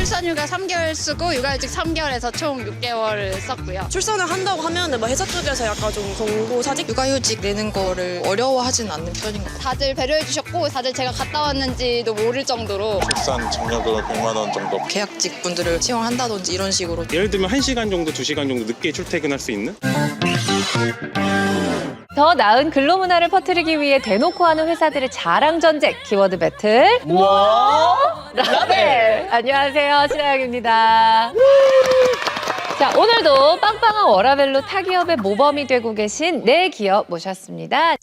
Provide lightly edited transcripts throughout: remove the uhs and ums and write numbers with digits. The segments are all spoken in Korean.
출산휴가 3개월 쓰고 육아휴직 3개월에서 총 6개월을 썼고요. 출산을 한다고 하면 뭐 회사 쪽에서 약간 좀 경고사직? 육아휴직 내는 거를 어려워하진 않는 편인 것 같아요. 다들 배려해 주셨고 다들 제가 갔다 왔는지도 모를 정도로 출산 증여금 100만 원 정도. 계약직 분들을 채용한다든지 이런 식으로. 예를 들면 1시간 정도, 2시간 정도 늦게 출퇴근할 수 있는? 더 나은 근로 문화를 퍼뜨리기 위해 대놓고 하는 회사들의 자랑 전쟁 키워드 배틀. 우와! 라벨. 안녕하세요, 신하영입니다. 자, 오늘도 빵빵한 워라벨로 타기업의 모범이 되고 계신 네 기업 모셨습니다.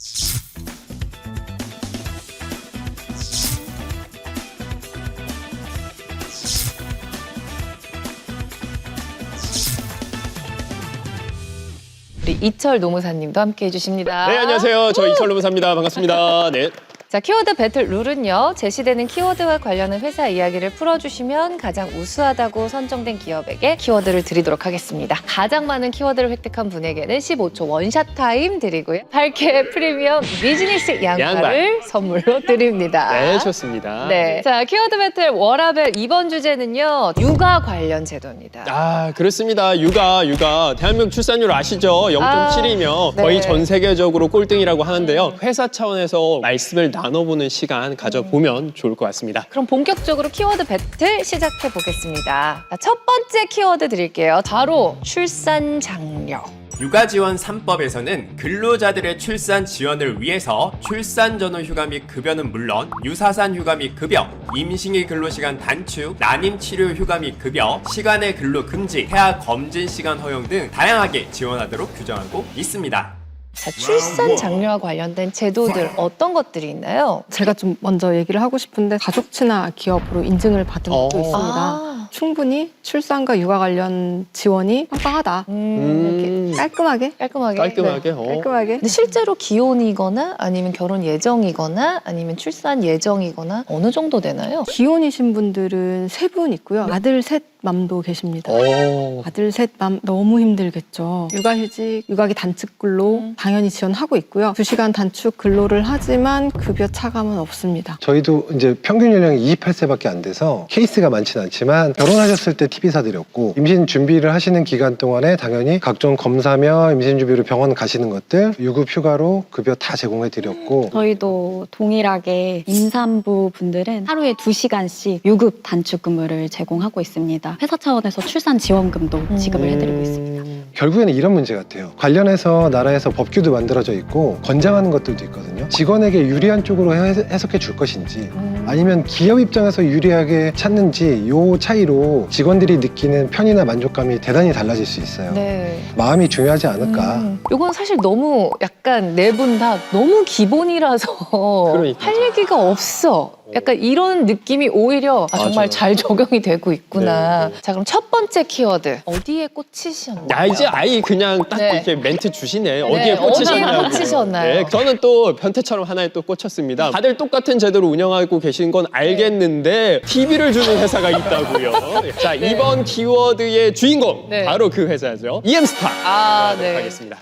우리 이철 노무사님도 함께 해주십니다. 네, 안녕하세요. 저 이철 노무사입니다. 반갑습니다. 네. 자, 키워드 배틀 룰은요. 제시되는 키워드와 관련한 회사 이야기를 풀어주시면 가장 우수하다고 선정된 기업에게 키워드를 드리도록 하겠습니다. 가장 많은 키워드를 획득한 분에게는 15초 원샷 타임 드리고요. 8K 프리미엄 비즈니스 양말을 선물로 드립니다. 네, 좋습니다. 네. 자, 키워드 배틀 워라벨 이번 주제는요. 육아 관련 제도입니다. 아, 그렇습니다. 육아. 대한민국 출산율 아시죠? 0.7이며 네. 거의 전 세계적으로 꼴등이라고 하는데요. 회사 차원에서 말씀을 나눠보는 시간 가져보면 좋을 것 같습니다. 그럼 본격적으로 키워드 배틀 시작해 보겠습니다. 자, 첫 번째 키워드 드릴게요. 바로 출산 장려. 육아지원 3법에서는 근로자들의 출산 지원을 위해서 출산 전후 휴가 및 급여는 물론 유사산 휴가 및 급여, 임신기 근로시간 단축, 난임 치료 휴가 및 급여, 시간의 근로 금지, 태아 검진 시간 허용 등 다양하게 지원하도록 규정하고 있습니다. 자, 출산 장려와 관련된 제도들 어떤 것들이 있나요? 제가 좀 먼저 얘기를 하고 싶은데 가족 친화 기업으로 인증을 받은 것도 있습니다. 아. 충분히 출산과 육아 관련 지원이 빵빵하다. 이렇게 깔끔하게. 깔끔하게. 네, 깔끔하게. 근데 실제로 기혼이거나 아니면 결혼 예정이거나 아니면 출산 예정이거나 어느 정도 되나요? 기혼이신 분들은 3분 있고요. 아들 셋 맘도 계십니다. 오. 아들 셋 맘 너무 힘들겠죠. 육아휴직, 육아기 단축 근로 당연히 지원하고 있고요. 2시간 단축 근로를 하지만 급여 차감은 없습니다. 저희도 이제 평균 연령이 28세밖에 안 돼서 케이스가 많지는 않지만 결혼하셨을 때 TV 사드렸고 임신 준비를 하시는 기간 동안에 당연히 각종 검사며 임신 준비로 병원 가시는 것들 유급 휴가로 급여 다 제공해 드렸고 저희도 동일하게 임산부 분들은 하루에 2시간씩 유급 단축 근무를 제공하고 있습니다. 회사 차원에서 출산 지원금도 지급을 해드리고 있습니다. 결국에는 이런 문제 같아요. 관련해서 나라에서 법규도 만들어져 있고 권장하는 것들도 있거든요. 직원에게 유리한 쪽으로 해석해 줄 것인지 아니면 기업 입장에서 유리하게 찾는지 요 차이로 직원들이 느끼는 편의나 만족감이 대단히 달라질 수 있어요. 네. 마음이 중요하지 않을까. 이건 사실 너무 약간 네 분 다 너무 기본이라서 그러니까요. 할 얘기가 없어. 약간 이런 느낌이 오히려 정말 맞아요. 잘 적용이 되고 있구나. 자, 그럼 첫 번째 키워드. 어디에 꽂히셨나요? 야, 이제 아이 그냥 딱 네. 이렇게 멘트 주시네. 네, 어디에 꽂히셨나요? 어디에 꽂히셨나요? 네, 저는 또 변태처럼 하나에 또 꽂혔습니다. 다들 똑같은 제도를 운영하고 계신 건 알겠는데 TV를 주는 회사가 있다고요. 자, 이번 키워드의 주인공 네. 바로 그 회사죠. EM스타. 아, 네. 하겠습니다.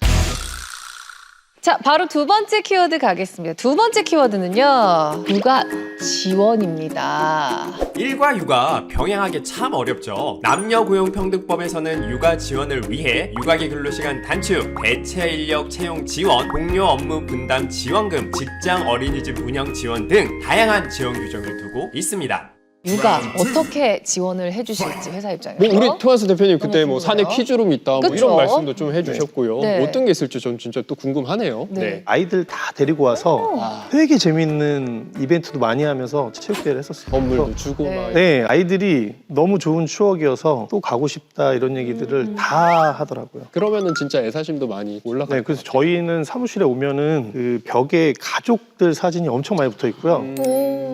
자, 바로 두 번째 키워드 가겠습니다. 두 번째 키워드는요. 육아 지원입니다. 일과 육아 병행하기 참 어렵죠. 남녀고용평등법에서는 육아 지원을 위해 육아기 근로시간 단축, 대체 인력 채용 지원, 동료 업무 분담 지원금, 직장 어린이집 운영 지원 등 다양한 지원 규정을 두고 있습니다. 육아 어떻게 지원을 해주실지 회사 입장에서. 뭐 우리 토마스 대표님 그때 뭐 궁금해요. 사내 퀴즈룸 있다 뭐 그쵸? 이런 말씀도 좀 해주셨고요. 네. 어떤 게 있을지 전 진짜 또 궁금하네요. 네. 아이들 다 데리고 와서 되게 재밌는 이벤트도 많이 하면서 체육대회를 했었어요. 선물도 주고 네. 막. 네, 아이들이 너무 좋은 추억이어서 또 가고 싶다 이런 얘기들을 다 하더라고요. 그러면은 진짜 애사심도 많이 올라가요. 네, 그래서 저희는 사무실에 오면은 그 벽에 가족들 사진이 엄청 많이 붙어 있고요.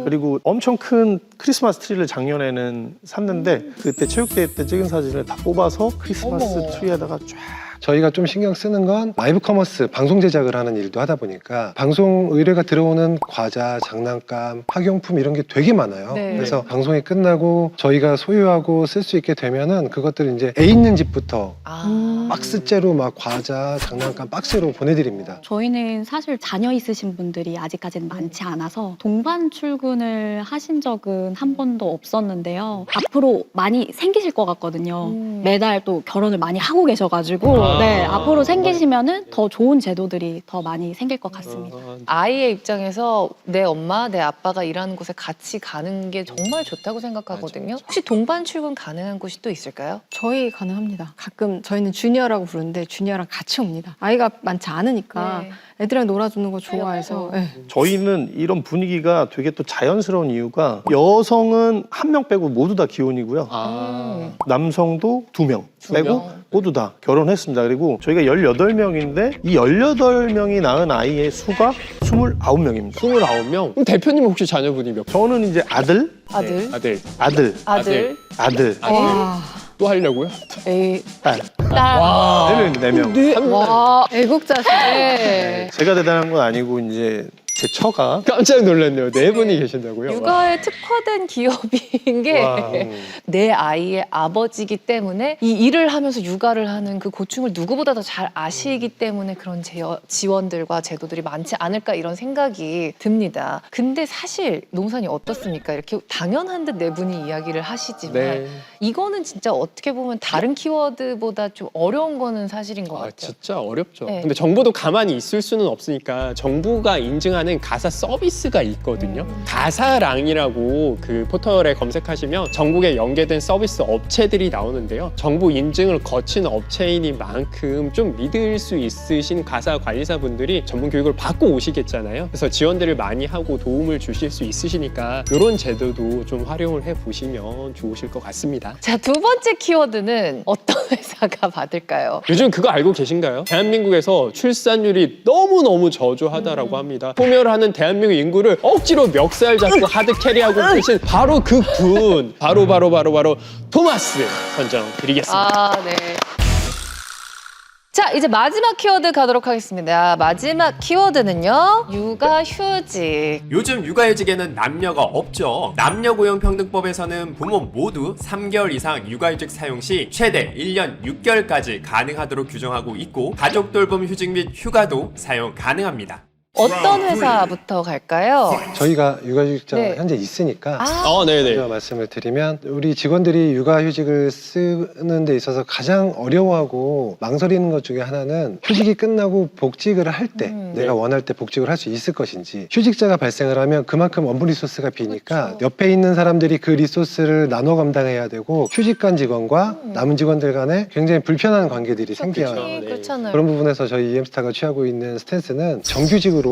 그리고 엄청 큰 크리스마스 트리를 작년에는 샀는데 그때 체육대회 때 찍은 사진을 다 뽑아서 크리스마스 트리에다가 쫙. 저희가 좀 신경 쓰는 건 라이브 커머스 방송 제작을 하는 일도 하다 보니까 방송 의뢰가 들어오는 과자, 장난감, 학용품 이런 게 되게 많아요. 네. 그래서 방송이 끝나고 저희가 소유하고 쓸 수 있게 되면은 그것들을 이제 애 있는 집부터 박스째로 막 과자, 장난감 박스로 보내드립니다. 저희는 사실 자녀 있으신 분들이 아직까지는 많지 않아서 동반 출근을 하신 적은 한 번도 없었는데요. 앞으로 많이 생기실 것 같거든요. 매달 또 결혼을 많이 하고 계셔가지고 네, 앞으로 생기시면은 더 좋은 제도들이 더 많이 생길 것 같습니다. 아이의 입장에서 내 엄마, 내 아빠가 일하는 곳에 같이 가는 게 정말 좋다고 생각하거든요. 혹시 동반 출근 가능한 곳이 또 있을까요? 저희 가능합니다. 가끔 저희는 주니어라고 부르는데 주니어랑 같이 옵니다. 아이가 많지 않으니까 네. 애들이랑 놀아주는 거 좋아해서. 네. 저희는 이런 분위기가 되게 또 자연스러운 이유가 여성은 한 명 빼고 모두 다 기혼이고요. 남성도 2명 빼고 모두 다 결혼했습니다. 그리고 저희가 18명인데 이 18명이 낳은 아이의 수가 29명입니다. 29명? 그럼 대표님은 혹시 자녀분이 몇? 저는 이제 아들, 아들? 아들. 아들, 와. 또 하려고요? 에이, 딸. 딸. 4명. 와, 애국자시네. 네. 제가 대단한 건 아니고 이제 제 처가 깜짝 놀랐네요. 4분이 계신다고요? 육아에 특화된 기업인 게 내 아이의 아버지이기 때문에 이 일을 하면서 육아를 하는 그 고충을 누구보다 더 잘 아시기 때문에 그런 지원들과 제도들이 많지 않을까 이런 생각이 듭니다. 근데 사실 농사님 어떻습니까? 이렇게 당연한 듯 네 분이 이야기를 하시지만 네. 이거는 진짜 어떻게 보면 다른 키워드보다 좀 어려운 거는 사실인 것 같아요. 진짜 어렵죠. 네. 근데 정부도 가만히 있을 수는 없으니까 정부가 인증하는 가사 서비스가 있거든요. 가사랑이라고 그 포털에 검색하시면 전국에 연계된 서비스 업체들이 나오는데요. 정부 인증을 거친 업체이니만큼 좀 믿을 수 있으신 가사 관리사분들이 전문 교육을 받고 오시겠잖아요. 그래서 지원들을 많이 하고 도움을 주실 수 있으시니까 이런 제도도 좀 활용을 해보시면 좋으실 것 같습니다. 자, 두 번째 키워드는 어떤 회사가 받을까요? 요즘 그거 알고 계신가요? 대한민국에서 출산율이 너무너무 저조하다라고 합니다. 소멸하는 대한민국 인구를 억지로 멱살 잡고 하드캐리하고 계신 바로 그 분, 바로 토마스 선정 드리겠습니다. 아, 네. 자, 이제 마지막 키워드 가도록 하겠습니다. 마지막 키워드는요, 육아휴직. 요즘 육아휴직에는 남녀가 없죠. 남녀고용평등법에서는 부모 모두 3개월 이상 육아휴직 사용 시 최대 1년 6개월까지 가능하도록 규정하고 있고 가족 돌봄 휴직 및 휴가도 사용 가능합니다. 어떤 회사부터 갈까요? 저희가 육아휴직자가 네. 현재 있으니까 네네. 제가 말씀을 드리면 우리 직원들이 육아휴직을 쓰는 데 있어서 가장 어려워하고 망설이는 것 중에 하나는 휴직이 끝나고 복직을 할 때 내가 원할 때 복직을 할 수 있을 것인지 휴직자가 발생을 하면 그만큼 업무 리소스가 비니까 옆에 있는 사람들이 그 리소스를 나눠 감당해야 되고 휴직간 직원과 남은 직원들 간에 굉장히 불편한 관계들이 생겨요. 그렇잖아요. 그런 부분에서 저희 EM스타가 취하고 있는 스탠스는 정규직으로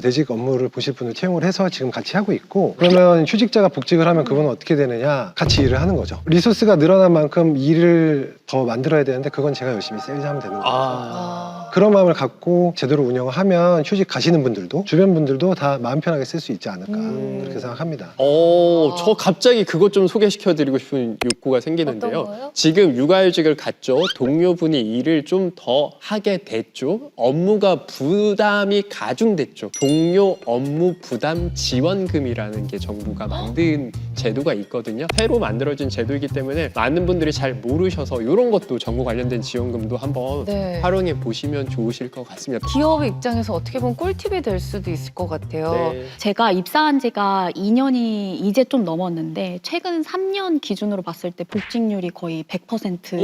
대직 업무를 보실 분을 채용을 해서 지금 같이 하고 있고 그러면 휴직자가 복직을 하면 그건 어떻게 되느냐 같이 일을 하는 거죠. 리소스가 늘어난 만큼 일을 더 만들어야 되는데 그건 제가 열심히 세일즈하면 되는 거예요. 그런 마음을 갖고 제대로 운영을 하면 휴직 가시는 분들도 주변 분들도 다 마음 편하게 쓸 수 있지 않을까 그렇게 생각합니다. 저 갑자기 그것 좀 소개시켜드리고 싶은 욕구가 생기는데요. 어떤 거요? 지금 육아휴직을 갔죠. 동료분이 일을 좀 더 하게 됐죠. 업무가 부담이 가중됐죠. 동료 업무 부담 지원금이라는 게 정부가 만든 제도가 있거든요. 새로 만들어진 제도이기 때문에 많은 분들이 잘 모르셔서 이런 것도 정부 관련된 지원금도 한번 네. 활용해 보시면 좋으실 것 같습니다. 기업 입장에서 어떻게 보면 꿀팁이 될 수도 있을 것 같아요. 네. 제가 입사한 지가 2년이 이제 좀 넘었는데 최근 3년 기준으로 봤을 때 복직률이 거의 100%거든요.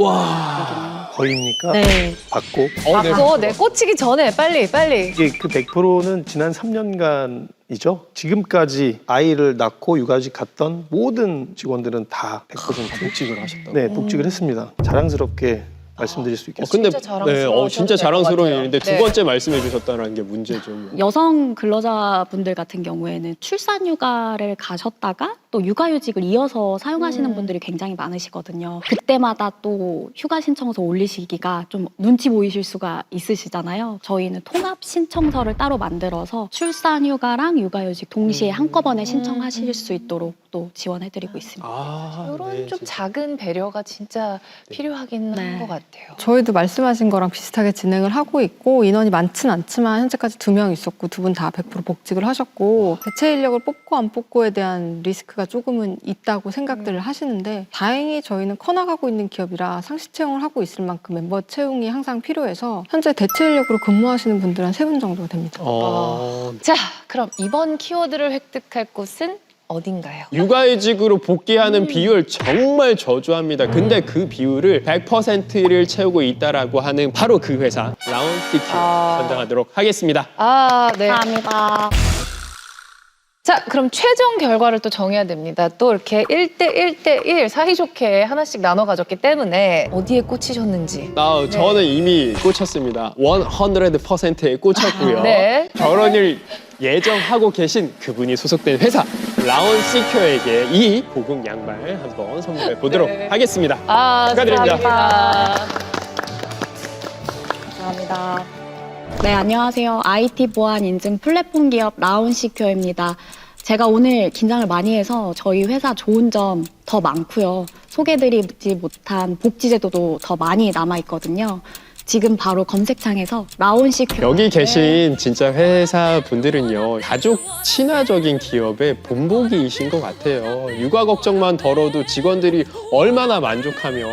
거의입니까? 네. 받고 네, 꽂히기 전에 빨리. 이게 그 100%는 지난 3년간이죠. 지금까지 아이를 낳고 육아휴직 갔던 모든 직원들은 다 100% 복직을 하셨다고. 네, 복직을 했습니다. 자랑스럽게 말씀드릴 수 있겠습니다. 근데 진짜 자랑스러워하셔도 진짜 될 것 자랑스러운 같아요. 일인데 두 네. 번째 말씀해 주셨다는 게 문제죠. 여성 근로자분들 같은 경우에는 출산휴가를 가셨다가 또 육아휴직을 이어서 사용하시는 분들이 굉장히 많으시거든요. 그때마다 또 휴가 신청서 올리시기가 좀 눈치 보이실 수가 있으시잖아요. 저희는 통합 신청서를 따로 만들어서 출산휴가랑 육아휴직 동시에 한꺼번에 신청하실 수 있도록 또 지원해드리고 있습니다. 이런 좀 작은 배려가 진짜 필요하긴 네. 한 것 같아요. 저희도 말씀하신 거랑 비슷하게 진행을 하고 있고 인원이 많진 않지만 현재까지 2명 있었고 2분 다 100% 복직을 하셨고 대체 인력을 뽑고 안 뽑고에 대한 리스크가 리스크가 조금은 있다고 생각들을 하시는데 다행히 저희는 커나가고 있는 기업이라 상시 채용을 하고 있을 만큼 멤버 채용이 항상 필요해서 현재 대체 인력으로 근무하시는 분들 한 3분 정도 됩니다. 자, 그럼 이번 키워드를 획득할 곳은 어딘가요? 육아휴직으로 복귀하는 비율 정말 저조합니다. 근데 그 비율을 100%를 채우고 있다라고 하는 바로 그 회사 라운스티키 선정하도록 하겠습니다. 네. 감사합니다. 자, 그럼 최종 결과를 또 정해야 됩니다. 또 이렇게 1대1대1 사이좋게 하나씩 나눠 가졌기 때문에 어디에 꽂히셨는지. 저는 이미 꽂혔습니다. 100%에 꽂혔고요. 네. 결혼을 예정하고 계신 그분이 소속된 회사 라온시큐어에게 이 고급 양말 한번 선물해 보도록 하겠습니다. 축하드립니다. 감사합니다. 네, 안녕하세요. IT 보안 인증 플랫폼 기업 라온시큐어입니다. 제가 오늘 긴장을 많이 해서 저희 회사 좋은 점 더 많고요. 소개드리지 못한 복지제도도 더 많이 남아있거든요. 지금 바로 검색창에서 라온시큐어 여기 계신 진짜 회사 분들은요 가족 친화적인 기업의 본보기이신 것 같아요. 육아 걱정만 덜어도 직원들이 얼마나 만족하며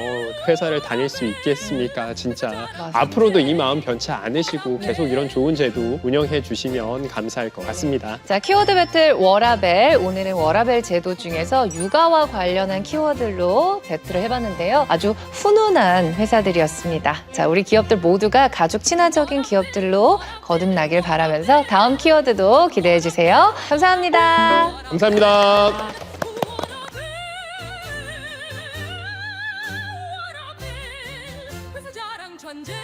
회사를 다닐 수 있겠습니까? 진짜 맞습니다. 앞으로도 이 마음 변치 않으시고 계속 이런 좋은 제도 운영해 주시면 감사할 것 같습니다. 자, 키워드 배틀 워라벨. 오늘은 워라벨 제도 중에서 육아와 관련한 키워드로 배틀을 해봤는데요. 아주 훈훈한 회사들이었습니다. 자, 우리 기업들 모두가 가족 친화적인 기업들로 거듭나길 바라면서 다음 키워드도 기대해 주세요. 감사합니다. 감사합니다. 전쟁